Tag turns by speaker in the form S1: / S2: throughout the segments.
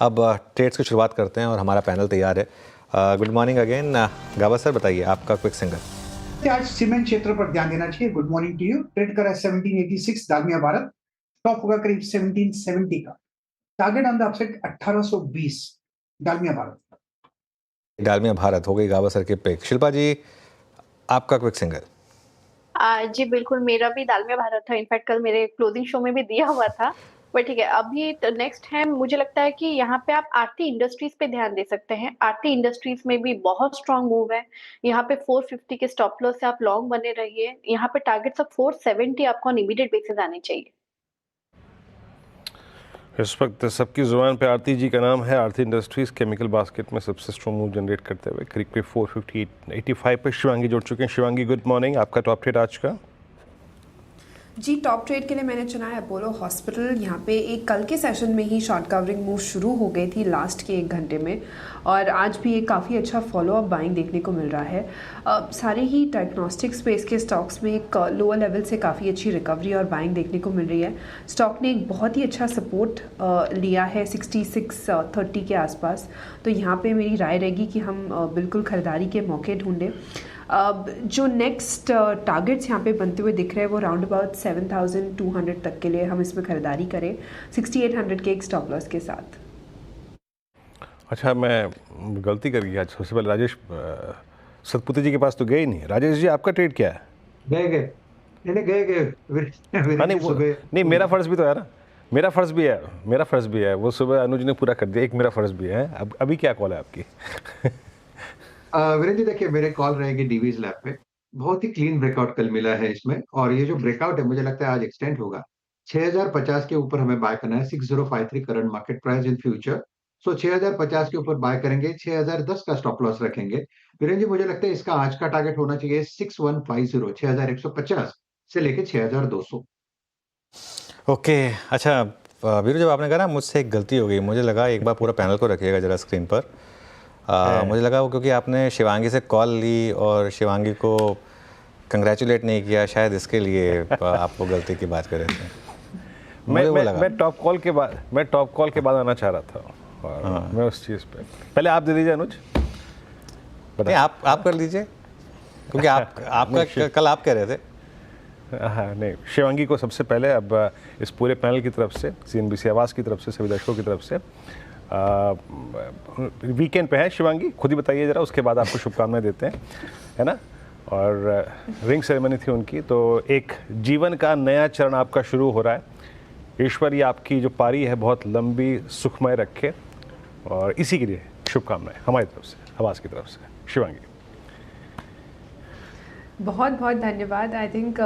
S1: अब ट्रेड्स की शुरुआत करते हैं और हमारा पैनल तैयार है। गुड मॉर्निंग अगेन गावा सर, बताइए आपका क्विक सिंगल।
S2: आज सीमेंट क्षेत्र पर ध्यान देना चाहिए। Good morning to you. Trade करा 1786 दालमिया भारत, टॉप होगा करीब 1770 का। Target on the upside 1820 Dalmia Bharat.
S1: Dalmia Bharat हो गई गावा सर के पिक। शिल्पा जी, आपका क्विक सिंगल।
S3: जी बिल्कुल, मेरा भी दालमिया भारत था। इनफैक्ट कल मेरे क्लोजिंग शो में भी दिया हुआ था। बट ठीक है, अभी तो नेक्स्ट है, मुझे लगता है कि यहाँ पे आप आरती इंडस्ट्रीज पे ध्यान दे सकते हैं। आरती इंडस्ट्रीज में भी बहुत स्ट्रांग मूव है। यहाँ पे 450 के स्टॉप लॉस से आप लॉन्ग बने रहिए। यहाँ पे टारगेट सब 470 आपको ऑन इमीडिएट बेसिस आने चाहिए।
S4: इस वक्त सबकी जुबान पे आरती जी का नाम है। आरती इंडस्ट्रीज केमिकल बास्केट में सबसे स्ट्रॉन्ग मूव जनरेट करते हुए करीब 458.85 पे शिवांगी जुड़ चुके हैं। शिवांगी, गुड मॉर्निंग, आपका टॉप ट्रेड आज का?
S5: जी, टॉप ट्रेड के लिए मैंने चुना है अपोलो हॉस्पिटल। यहाँ पे एक कल के सेशन में ही शॉर्ट कवरिंग मूव शुरू हो गई थी लास्ट के 1 घंटे में, और आज भी एक काफ़ी अच्छा फॉलो अप बाइंग देखने को मिल रहा है। सारे ही डायग्नोस्टिक स्पेस के स्टॉक्स में एक लोअर लेवल से काफ़ी अच्छी रिकवरी और बाइंग देखने को मिल रही है। स्टॉक ने एक बहुत ही अच्छा सपोर्ट लिया है 6630 के आसपास। तो यहाँ पे मेरी राय रहेगी कि हम बिल्कुल ख़रीदारी के मौके ढूंढें। जो नेक्स्ट टारगेट्स यहाँ पे बनते हुए दिख रहे हैं वो राउंड अबाउट 7200 तक के लिए हम इसमें खरीदारी करें, 6800 के एक स्टॉप लॉस के साथ।
S4: अच्छा, मैं गलती कर गया। सबसे पहले राजेश सतपुती जी के पास तो गए ही नहीं। राजेश जी, आपका ट्रेड क्या है?
S2: गए
S4: नहीं, मेरा फर्ज भी तो है ना। मेरा फर्ज भी है। वो सुबह अनुज ने पूरा कर दिया। एक मेरा फर्ज भी है। अब अभी क्या कॉल है आपकी?
S6: वीरेंद्र जी, देखिए मेरे कॉल रहेगी डीवीज लैब पे। बहुत ही क्लीन ब्रेकआउट कल मिला है इसमें, और ये जो ब्रेकआउट है मुझे लगता है आज एक्सटेंड होगा। 6050 के ऊपर हमें बाय करना है। 6053 current market price in future. So 6050 के ऊपर बाय करेंगे, 6010 का स्टॉप लॉस रखेंगे। वीरेंद्र जी, मुझे लगता है इसका आज का टारगेट होना चाहिए 6150, 6150 से लेके 6200।
S1: ओके, अच्छा वीरू, जब आपने कहा ना मुझसे एक गलती हो गई, मुझे लगा एक बार पूरा पैनल को रखिएगा जरा स्क्रीन पर। मुझे लगा वो क्योंकि आपने शिवांगी से कॉल ली और शिवांगी को कंग्रेचुलेट नहीं किया, शायद इसके लिए आपको गलती की बात कर रहे थे।
S4: मैं टॉप कॉल के बाद आना चाह रहा था, और मैं उस चीज़ पे पहले आप दे दीजिए अनुज।
S1: नहीं, आप कर लीजिए, क्योंकि आपका कल आप कह रहे थे।
S4: हाँ, नहीं, शिवांगी को सबसे पहले अब इस पूरे पैनल की तरफ से, CNBC आवाज़ की तरफ से, सभी दर्शकों की तरफ से वीकेंड पे है शिवांगी, खुद ही बताइए ज़रा, उसके बाद आपको शुभकामनाएं देते हैं, है ना। और रिंग सेरेमनी थी उनकी, तो एक जीवन का नया चरण आपका शुरू हो रहा है। ईश्वर ये आपकी जो पारी है बहुत लंबी सुखमय रखे, और इसी के लिए शुभकामनाएं हमारी तरफ से, आवाज़ की तरफ से। शिवांगी,
S5: बहुत बहुत धन्यवाद। आई थिंक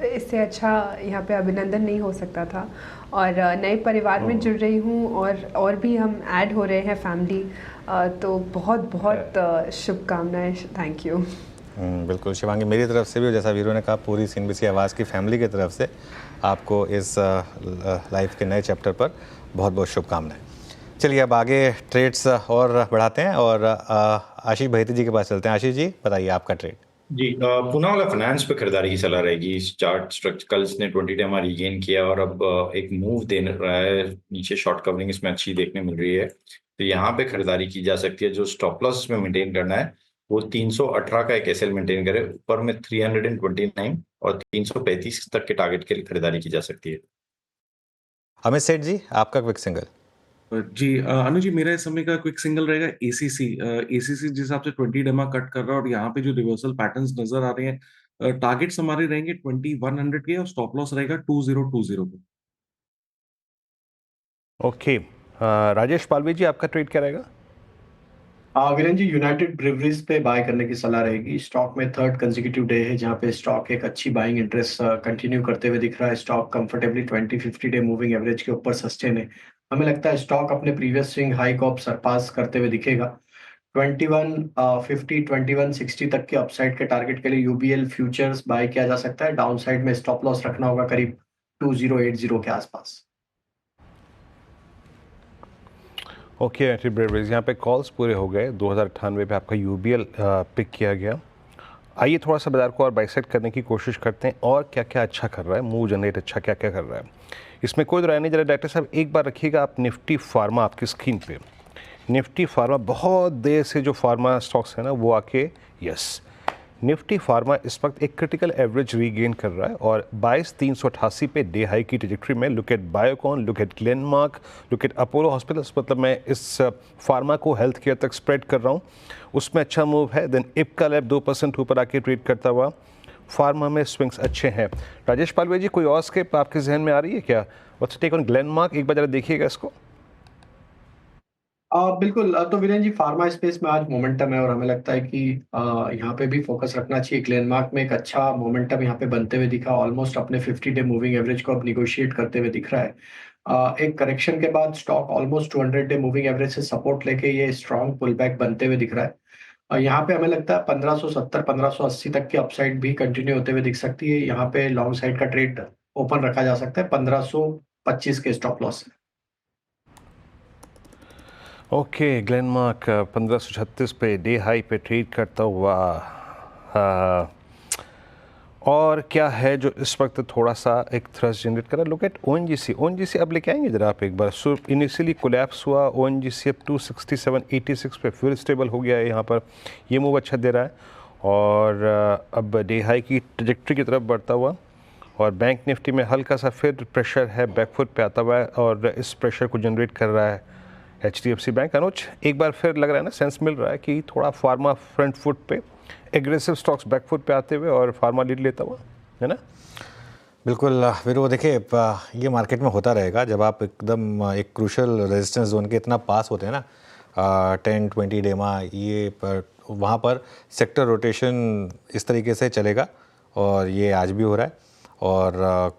S5: इससे अच्छा यहाँ पे अभिनंदन नहीं हो सकता था, और नए परिवार में जुड़ रही हूँ, और भी हम ऐड हो रहे हैं फैमिली, तो बहुत बहुत शुभकामनाएं। Thank you.
S1: बिल्कुल शिवांगी, मेरी तरफ से भी, जैसा वीरू ने कहा, पूरी CNBC आवाज़ की फैमिली की तरफ से आपको इस लाइफ के नए चैप्टर पर बहुत बहुत शुभकामनाएं। चलिए अब आगे ट्रेड्स और बढ़ाते हैं, और आशीष बहेती जी के पास चलते हैं। आशीष जी, बताइए आपका ट्रेड।
S7: जी, पूनावाला फाइनेंस पे खरीदारी की सलाह रहेगी। इस चार्ट स्ट्रक्चर कल इसने 20 टाइम रीगेन किया, और अब एक मूव दे रहा है नीचे। शॉर्ट कवरिंग इसमें अच्छी देखने मिल रही है, तो यहाँ पे खरीदारी की जा सकती है। जो स्टॉप लॉस इसमें मेंटेन करना है वो 318 का एक एसएल मेंटेन करे। ऊपर में 329 और 335 तक के टारगेट के लिए खरीदारी की जा सकती है।
S1: अमित सेठ जी, आपका क्विक सिंगल।
S8: जी अनु जी, मेरा इस समय का क्विक सिंगल रहेगा एसीसी। एसीसी जिस हिसाब से 20 डेमा कट कर रहा है, और यहाँ पे जो रिवर्सल पैटर्न्स नजर आ रहे हैं, टारगेट्स हमारे रहेंगे 2100 के, और स्टॉप लॉस रहेगा 2020 पे।
S4: ओके, राजेश पालवी जी, आपका ट्रेड क्या रहेगा?
S9: वीरेंद्र जी, यूनाइटेड ब्रिवरीज पे बाय करने की सलाह रहेगी। स्टॉक में 3rd कंसेक्यूटिव डे है जहां पे स्टॉक एक अच्छी बाइंग इंटरेस्ट कंटिन्यू करते हुए दिख रहा है। Stock comfortably 20-50 day moving average के ऊपर सस्टेन है। हमें लगता है स्टॉक अपने प्रीवियस स्विंग हाई को अब सरपास करते हुए दिखेगा। 2150 2160 तक के अपसाइड के टारगेट के लिए यूबीएल फ्यूचर्स बाय किया जा सकता है। डाउन साइड में स्टॉप लॉस रखना होगा करीब 2080 के आसपास।
S4: ओके, एंट्री ब्रेवरीज, यहाँ पे कॉल्स पूरे हो गए। 2098 पे आपका यूबीएल पिक किया गया। आइए थोड़ा सा बाजार को और बाइसेक्ट करने की कोशिश करते हैं, और क्या क्या अच्छा कर रहा है, मूव जनरेट अच्छा क्या क्या कर रहा है। इसमें कोई राय नहीं। जरा डॉक्टर साहब एक बार रखिएगा आप निफ्टी फार्मा आपकी स्क्रीन पे। निफ्टी फार्मा बहुत देर से जो फार्मा स्टॉक्स है ना वो आके यस निफ्टी फार्मा इस वक्त एक क्रिटिकल एवरेज रीगेन कर रहा है और 22,388 पे डे हाई की ट्रैजेक्टरी में। Look at Biocon, look at Glenmark, look at Apollo hospitals. मतलब मैं इस फार्मा को हेल्थ केयर तक स्प्रेड कर रहा हूँ, उसमें अच्छा मूव है। देन इप्का लैब 2% ऊपर आके ट्रेड करता हुआ। फार्मा में स्विंग्स अच्छे हैं। राजेश पालवे जी, कोई और स्केप आपके जहन में आ रही है क्या? What's take on Glenmark? एक बार जरा देखिएगा इसको।
S9: बिल्कुल। तो वीरेन जी, फार्मा स्पेस में आज मोमेंटम है और हमें लगता है कि यहाँ पे भी फोकस रखना चाहिए। ग्लेनमार्क में एक अच्छा मोमेंटम यहाँ पे बनते हुए दिखा, ऑलमोस्ट अपने 50 डे मूविंग एवरेज को अब निगोशिएट करते हुए दिख रहा है। एक करेक्शन के बाद stock almost 200 day moving average से सपोर्ट लेके ये स्ट्रॉन्ग पुल बैक बनते हुए दिख रहा है। यहाँ पे हमें लगता है 1570 1580 तक की अपसाइड भी कंटिन्यू होते हुए दिख सकती है। यहाँ पे लॉन्ग साइड का ट्रेड ओपन रखा जा सकता है 1525 के स्टॉप लॉस से।
S4: ओके, ग्लेनमार्क 1536 पे डे हाई पे ट्रेड करता हुआ। और क्या है जो इस वक्त थोड़ा सा एक थ्रस्ट जनरेट कर रहा है? लुक एट ओएनजीसी अब लेके आएंगे जरा आप एक बार। सो इनिशियली कोलैप्स हुआ ओएनजीसी, अब 267.86 पे फिर स्टेबल हो गया है। यहाँ पर ये मूव अच्छा दे रहा है और अब डे हाई की ट्रजेक्टरी की तरफ बढ़ता हुआ। और बैंक निफ्टी में हल्का सा फिर प्रेशर है, बैकफुट पे आता हुआ है और इस प्रेशर को जनरेट कर रहा है HDFC बैंक। अनुज, एक बार फिर लग रहा है ना, सेंस मिल रहा है कि थोड़ा फार्मा फ्रंट फुट पे, एग्रेसिव स्टॉक्स बैकफुट पे आते हुए और फार्मा लीड लेता हुआ, है ना?
S1: बिल्कुल फिर वो देखिए ये मार्केट में होता रहेगा जब आप एकदम एक क्रूशल रेजिस्टेंस जोन के इतना पास होते हैं ना, 10-20 डेमा, ये पर वहाँ पर सेक्टर रोटेशन इस तरीके से चलेगा और ये आज भी हो रहा है। और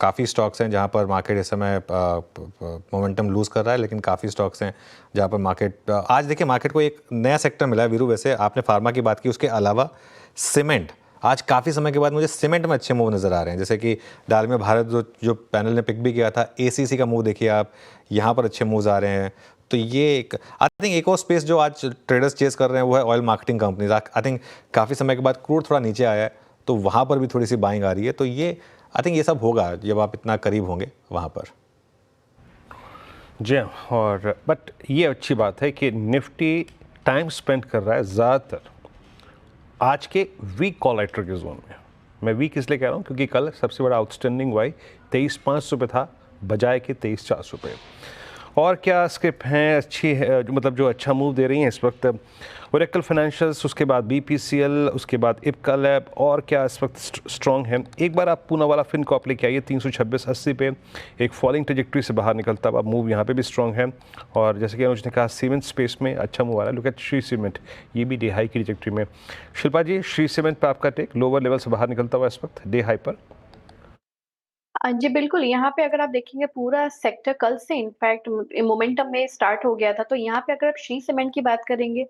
S1: काफ़ी स्टॉक्स हैं जहाँ पर मार्केट इस समय मोमेंटम लूज़ कर रहा है, लेकिन काफ़ी स्टॉक्स हैं जहाँ पर मार्केट आज देखिए मार्केट को एक नया सेक्टर मिला है वीरू। वैसे आपने फार्मा की बात की, उसके अलावा सीमेंट, आज काफ़ी समय के बाद मुझे सीमेंट में अच्छे मूव नज़र आ रहे हैं। जैसे कि डालमिया भारत जो पैनल ने पिक भी किया था, ACC का मूव देखिए आप, यहाँ पर अच्छे मूव्स आ रहे हैं। तो ये एक आई थिंक एक और स्पेस जो आज ट्रेडर्स चेस कर रहे हैं वो है oil marketing companies. I think काफ़ी समय के बाद क्रूड थोड़ा नीचे आया है तो वहाँ पर भी थोड़ी सी बाइंग आ रही है। तो ये आई थिंक ये सब होगा जब आप इतना करीब होंगे वहाँ पर।
S4: जी, और बट ये अच्छी बात है कि निफ्टी टाइम स्पेंड कर रहा है ज़्यादातर आज के वीक कॉल राइटर के जोन में। मैं वीक इसलिए कह रहा हूँ क्योंकि कल सबसे बड़ा आउटस्टैंडिंग वाई 23,500 पे था बजाय के 23,400 पे। और क्या स्क्रिप्ट हैं अच्छी है, मतलब जो अच्छा मूव दे रही हैं इस वक्त? ओरेकल फाइनेंशियल्स, उसके बाद BPCL, उसके बाद इप्का लैब, और क्या इस वक्त स्ट्रॉन्ग है? एक बार आप पूना वाला फिनकॉर्प लेके आइए 326.80 पे, एक फॉलिंग ट्रजेक्टरी से बाहर निकलता अब मूव यहाँ पे भी स्ट्रॉन्ग है। और जैसे कि अनुज ने कहा सीमेंट स्पेस में अच्छा मूव आ रहा है। लुक एट श्री सीमेंट, ये भी डे हाई की ट्रजेक्टरी में। शिल्पा जी, श्री सीमेंट पर आपका टेक, लोअर लेवल से बाहर निकलता हुआ इस वक्त डे हाई पर।
S3: जी बिल्कुल, यहाँ पे अगर आप देखेंगे पूरा सेक्टर कल से इनफैक्ट मोमेंटम में स्टार्ट हो गया था। तो यहाँ पे अगर आप श्री सीमेंट की बात करेंगे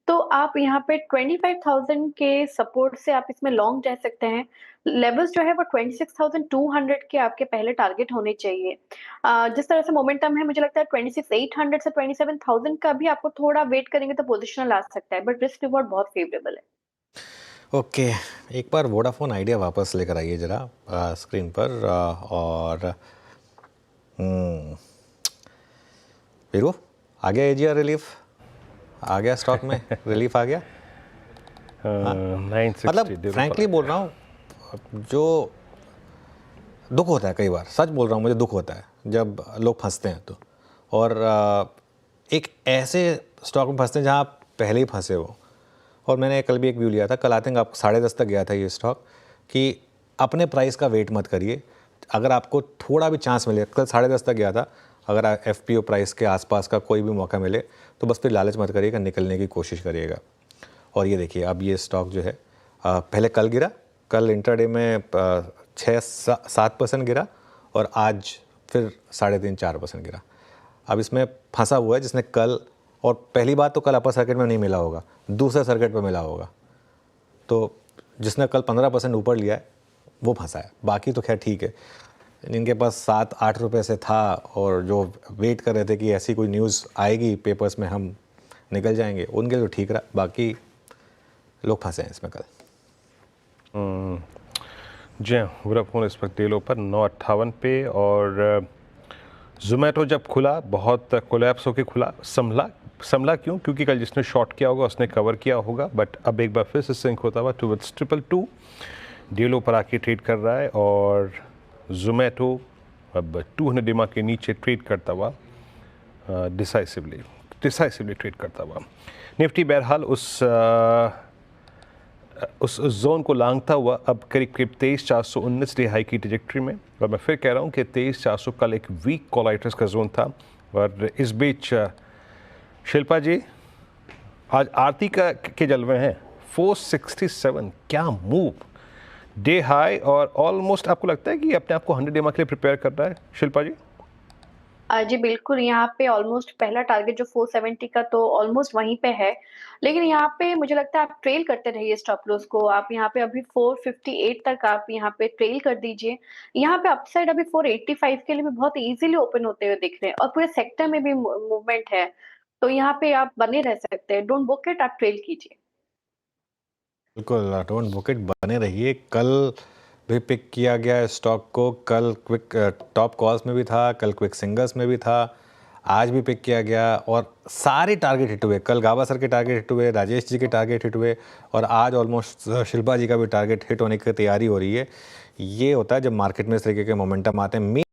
S3: तो आप यहाँ पे 25,000 के सपोर्ट से आप इसमें लॉन्ग जा सकते हैं। लेवल्स जो है वो 26,200 के आपके पहले टारगेट होने चाहिए। जिस तरह से मोमेंटम है मुझे लगता है 26,800 से 27,000 का भी आपको थोड़ा वेट करेंगे तो पोजिशनल आ सकता है, बट रिस्क रिवॉर्ड बहुत फेवरेबल है।
S1: ओके, एक बार वोडाफोन आइडिया वापस लेकर आइए ज़रा स्क्रीन पर। और वीरू, आ गया AGR रिलीफ, आ गया स्टॉक में रिलीफ आ गया।
S4: 960
S1: मतलब फ्रैंकली बोल रहा हूँ, जो दुख होता है कई बार, सच बोल रहा हूँ, मुझे दुख होता है जब लोग फंसते हैं तो। और एक ऐसे स्टॉक में फंसते हैं जहाँ आप पहले ही फंसे हो। और मैंने कल भी एक व्यू लिया था, कल आई थिंक आप 10:30 तक गया था ये स्टॉक, कि अपने प्राइस का वेट मत करिए। अगर आपको थोड़ा भी चांस मिले, कल 10:30 तक गया था, अगर FPO प्राइस के आसपास का कोई भी मौका मिले तो बस फिर लालच मत करिएगा, निकलने की कोशिश करिएगा। और ये देखिए अब ये स्टॉक जो है पहले कल गिरा, कल इंट्राडे में 6-7% गिरा और आज फिर 3.5-4% गिरा। अब इसमें फंसा हुआ है जिसने कल, और पहली बात तो कल अपर सर्किट में नहीं मिला होगा, दूसरे सर्किट पर मिला होगा। तो जिसने कल 15% ऊपर लिया है वो फंसा है, बाकी तो खैर ठीक है। इनके पास 7-8 रुपये से था और जो वेट कर रहे थे कि ऐसी कोई न्यूज़ आएगी पेपर्स में हम निकल जाएंगे, उनके लिए तो ठीक रहा, बाकी लोग फंसे हैं इसमें कल।
S4: जी, वोडाफोन इस वक्त डे लो पर 958 पे और जोमेटो जब खुला बहुत कोलैप्स होके खुला, संभला क्यों? क्योंकि कल जिसने शॉर्ट किया होगा उसने कवर किया होगा, बट अब एक बार फिर से सिंक होता हुआ टुवर्ड्स 222 डीएलओ पर आके ट्रेड कर रहा है और जोमेटो अब 200 डिमा के नीचे ट्रेड करता हुआ डिसाइसिवली ट्रेड करता हुआ। निफ्टी बहरहाल उस जोन को लांघता हुआ अब करीब 23,419 डे हाई की ट्रैजेक्टरी में, और मैं फिर कह रहा हूँ कि 23,400 कल एक वीक कॉलाइटर्स का जोन था। और इस बीच शिल्पा जी आज आरती के जलवे हैं। 467 क्या मूव, डे हाई और ऑलमोस्ट आपको लगता है कि अपने आप को 100 डे के लिए प्रिपेयर कर रहा है शिल्पा जी?
S3: जी बिल्कुल, यहाँ पे ऑलमोस्ट पहला टारगेट जो 470 का तो ऑलमोस्ट वहीं पे है, लेकिन यहाँ पे मुझे लगता है आप ट्रेल करते रहिए स्टॉप लॉस को। आप यहाँ पे अभी 458 तक आप यहाँ पे ट्रेल कर दीजिए। यहाँ पे अपसाइड अभी 485 के लिए भी बहुत इजीली ओपन होते हुए दिख रहे हैं और पूरे सेक्टर में भी मूवमेंट है, तो यहाँ पे आप बने रह सकते हैं। डोंट बुक इट, आप ट्रेल कीजिए।
S1: बिल्कुल, डोंट बुक इट, बने रहिए। कल भी पिक किया गया स्टॉक को, कल क्विक टॉप कॉल्स में भी था, कल क्विक सिंगल्स में भी था, आज भी पिक किया गया और सारे टारगेट हिट हुए। कल गाबा सर के टारगेट हिट हुए, राजेश जी के टारगेट हिट हुए और आज ऑलमोस्ट शिल्पा जी का भी टारगेट हिट होने की तैयारी हो रही है। ये होता है जब मार्केट में इस तरीके के मोमेंटम आते हैं।